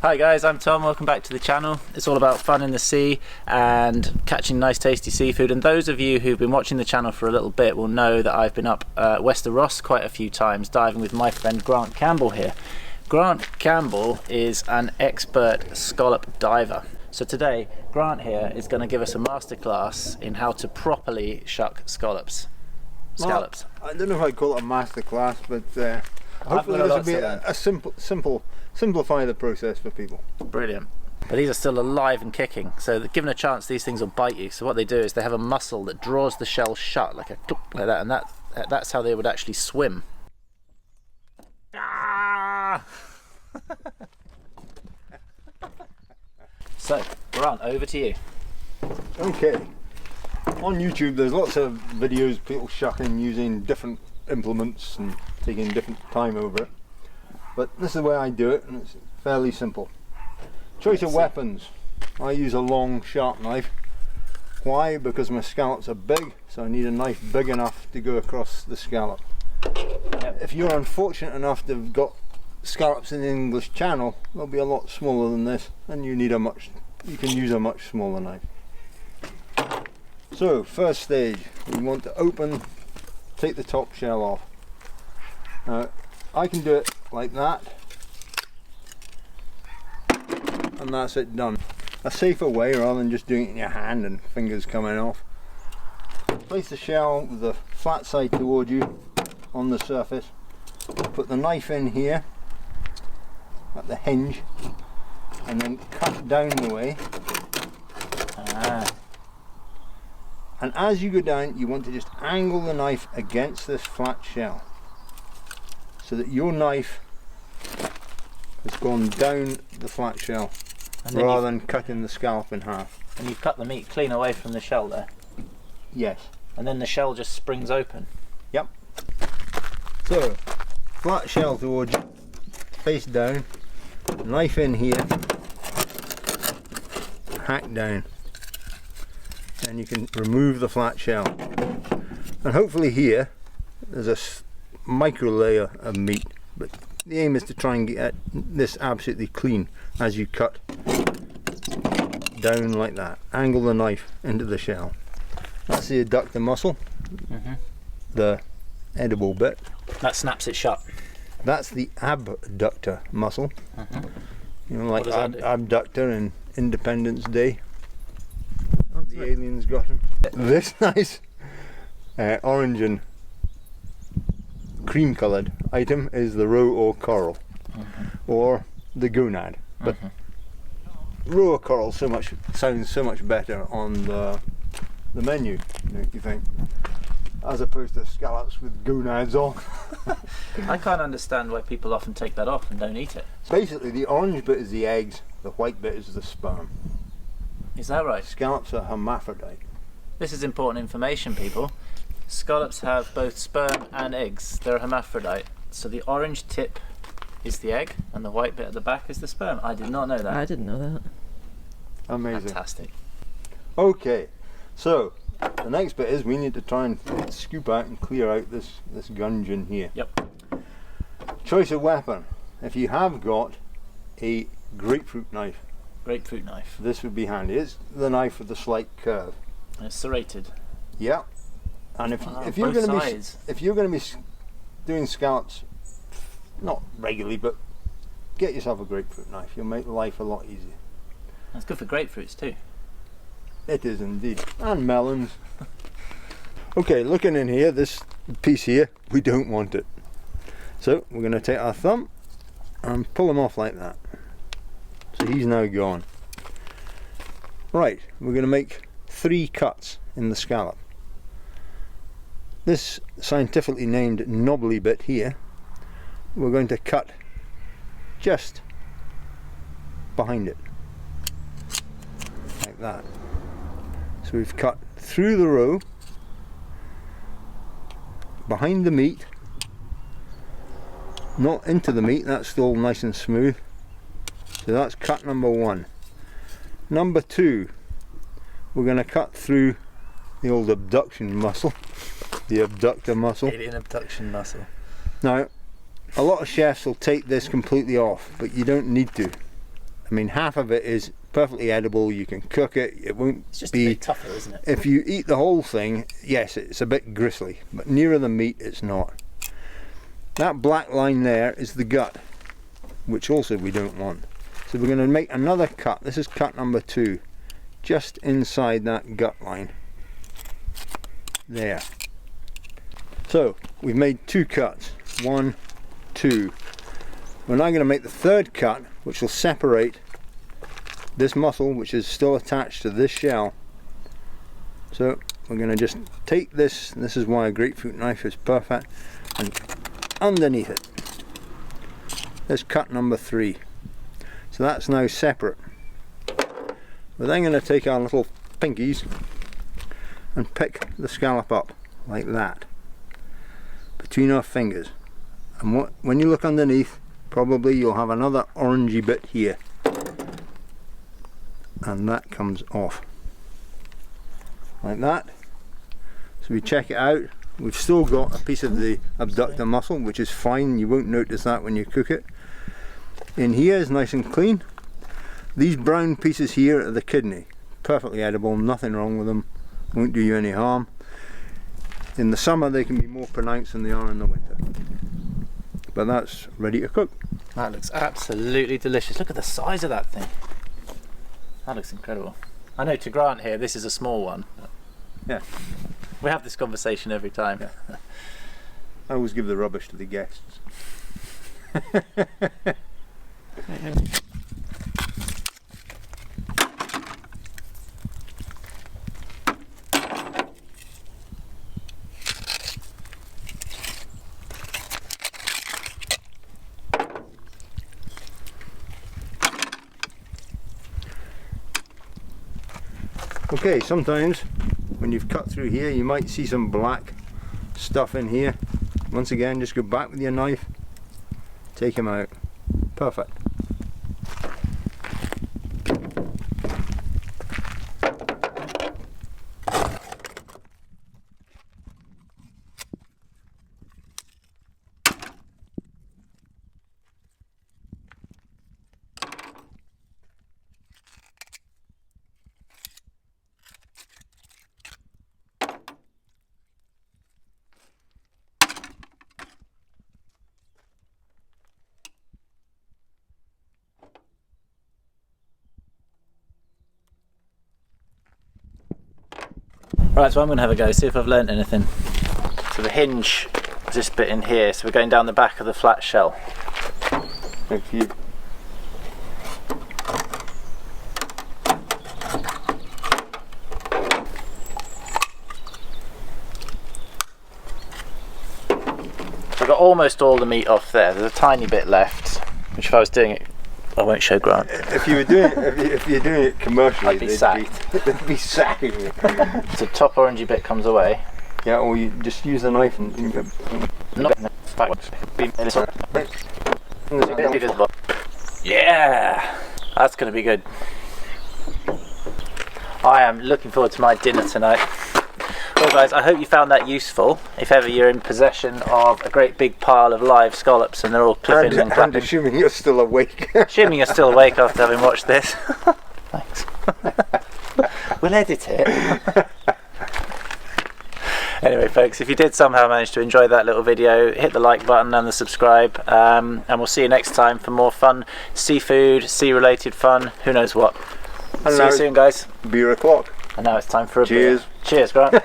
Hi guys, I'm Tom, welcome back to the channel. It's all about fun in the sea and catching nice tasty seafood, and those of you who've been watching the channel for a little bit will know that I've been up west of Ross quite a few times diving with my friend Grant Campbell here. Grant Campbell is an expert scallop diver. So today Grant here is going to give us a masterclass in how to properly shuck scallops. Well, I don't know if I'd call it a masterclass, but hopefully this will be a simplify the process for people. Brilliant. But these are still alive and kicking, so that given a chance these things will bite you. So what they do is they have a muscle that draws the shell shut like a click, like that, and that's how they would actually swim. Ah! So, Grant, over to you. Okay. On YouTube there's lots of videos of people shucking using different implements and taking different time over it. But this is the way I do it, and it's fairly simple. Choice of weapons. I use a long sharp knife. Why? Because my scallops are big, so I need a knife big enough to go across the scallop. Yep. If you're unfortunate enough to have got scallops in the English Channel, they'll be a lot smaller than this, and you can use a much smaller knife. So, first stage, we want to take the top shell off. Now, I can do it like that, and that's it done. A safer way rather than just doing it in your hand and fingers coming off. Place the shell with the flat side toward you on the surface. Put the knife in here at the hinge, and then cut down the way. And as you go down, you want to just angle the knife against this flat shell, so that your knife has gone down the flat shell rather than cutting the scallop in half. And you've cut the meat clean away from the shell there? Yes. And then the shell just springs open? Yep. So, flat shell towards you, face down, knife in here, hack down. And you can remove the flat shell. And hopefully here there's a micro layer of meat, but the aim is to try and get this absolutely clean as you cut down like that. Angle the knife into the shell. That's the adductor muscle, the edible bit. That snaps it shut. That's the abductor muscle. You know, like abductor in Independence Day. The aliens got him. This nice orange and cream coloured item is the roe or coral, or the gonad. But roe or coral sounds so much better on the menu, don't you think? As opposed to scallops with gonads on. I can't understand why people often take that off and don't eat it. Basically, the orange bit is the eggs, the white bit is the sperm. Is that right? Scallops are hermaphrodite. This is important information, people. Scallops have both sperm and eggs. They're a hermaphrodite. So the orange tip is the egg and the white bit at the back is the sperm. I did not know that. I didn't know that. Amazing. Fantastic. Okay, so the next bit is we need to try and scoop out and clear out this gunging here. Yep. Choice of weapon. If you have got a grapefruit knife, this would be handy. It's the knife with the slight curve. And it's serrated. Yeah. And if you're going to be doing scallops, not regularly, but get yourself a grapefruit knife. You'll make life a lot easier. That's good for grapefruits too. It is indeed. And melons. Okay, looking in here, this piece here, we don't want it. So we're going to take our thumb and pull him off like that. So he's now gone. Right, we're going to make 3 cuts in the scallop. This scientifically named knobbly bit here, we're going to cut just behind it, like that. So we've cut through the roe, behind the meat, not into the meat, that's still nice and smooth. So that's cut number 1. Number 2, we're going to cut through the old abduction muscle, the abductor muscle. Alien abduction muscle. Now, a lot of chefs will take this completely off, but you don't need to. I mean, half of it is perfectly edible. You can cook it. It won't It's just be a bit tougher, isn't it? If you eat the whole thing, yes, it's a bit gristly, but nearer the meat it's not. That black line there is the gut, which also we don't want. So we're going to make another cut. This is cut number 2, just inside that gut line. There. So we've made 2 cuts. 1, 2. We're now going to make the 3rd cut, which will separate this muscle, which is still attached to this shell. So we're going to just take this, and this is why a grapefruit knife is perfect, and underneath it. There's cut number 3. So that's now separate. We're then going to take our little pinkies and pick the scallop up like that between our fingers. And when you look underneath, probably you'll have another orangey bit here, and that comes off like that. So we check it out. We've still got a piece of the abductor muscle, which is fine. You won't notice that when you cook it. In here is nice and clean. These brown pieces here are the kidney. Perfectly edible, nothing wrong with them. Won't do you any harm. In the summer they can be more pronounced than they are in the winter. But that's ready to cook. That looks absolutely delicious. Look at the size of that thing. That looks incredible. I know to Grant here this is a small one. Yeah. We have this conversation every time. Yeah. I always give the rubbish to the guests. Okay, sometimes when you've cut through here you might see some black stuff in here. Once again, just go back with your knife, take them out. Perfect. Right, so I'm going to have a go, see if I've learnt anything. So the hinge is this bit in here, so we're going down the back of the flat shell. Thank you. I've got almost all the meat off there. There's a tiny bit left, which if I was doing it, I won't show Grant. If you were doing it, if you're doing it commercially, I'd be sacked. They'd be sacking you. So the top orangey bit comes away. Yeah, or you just use the knife and yeah, that's going to be good. I am looking forward to my dinner tonight. Well guys, I hope you found that useful. If ever you're in possession of a great big pile of live scallops and they're all clipping and clapping. And assuming you're still awake. Assuming you're still awake after having watched this. Thanks. We'll edit it. Anyway folks, if you did somehow manage to enjoy that little video, hit the like button and the subscribe, and we'll see you next time for more fun seafood, sea related fun, who knows what. See you soon guys. Beer o'clock. And now it's time for a Cheers. beer. Cheers Grant.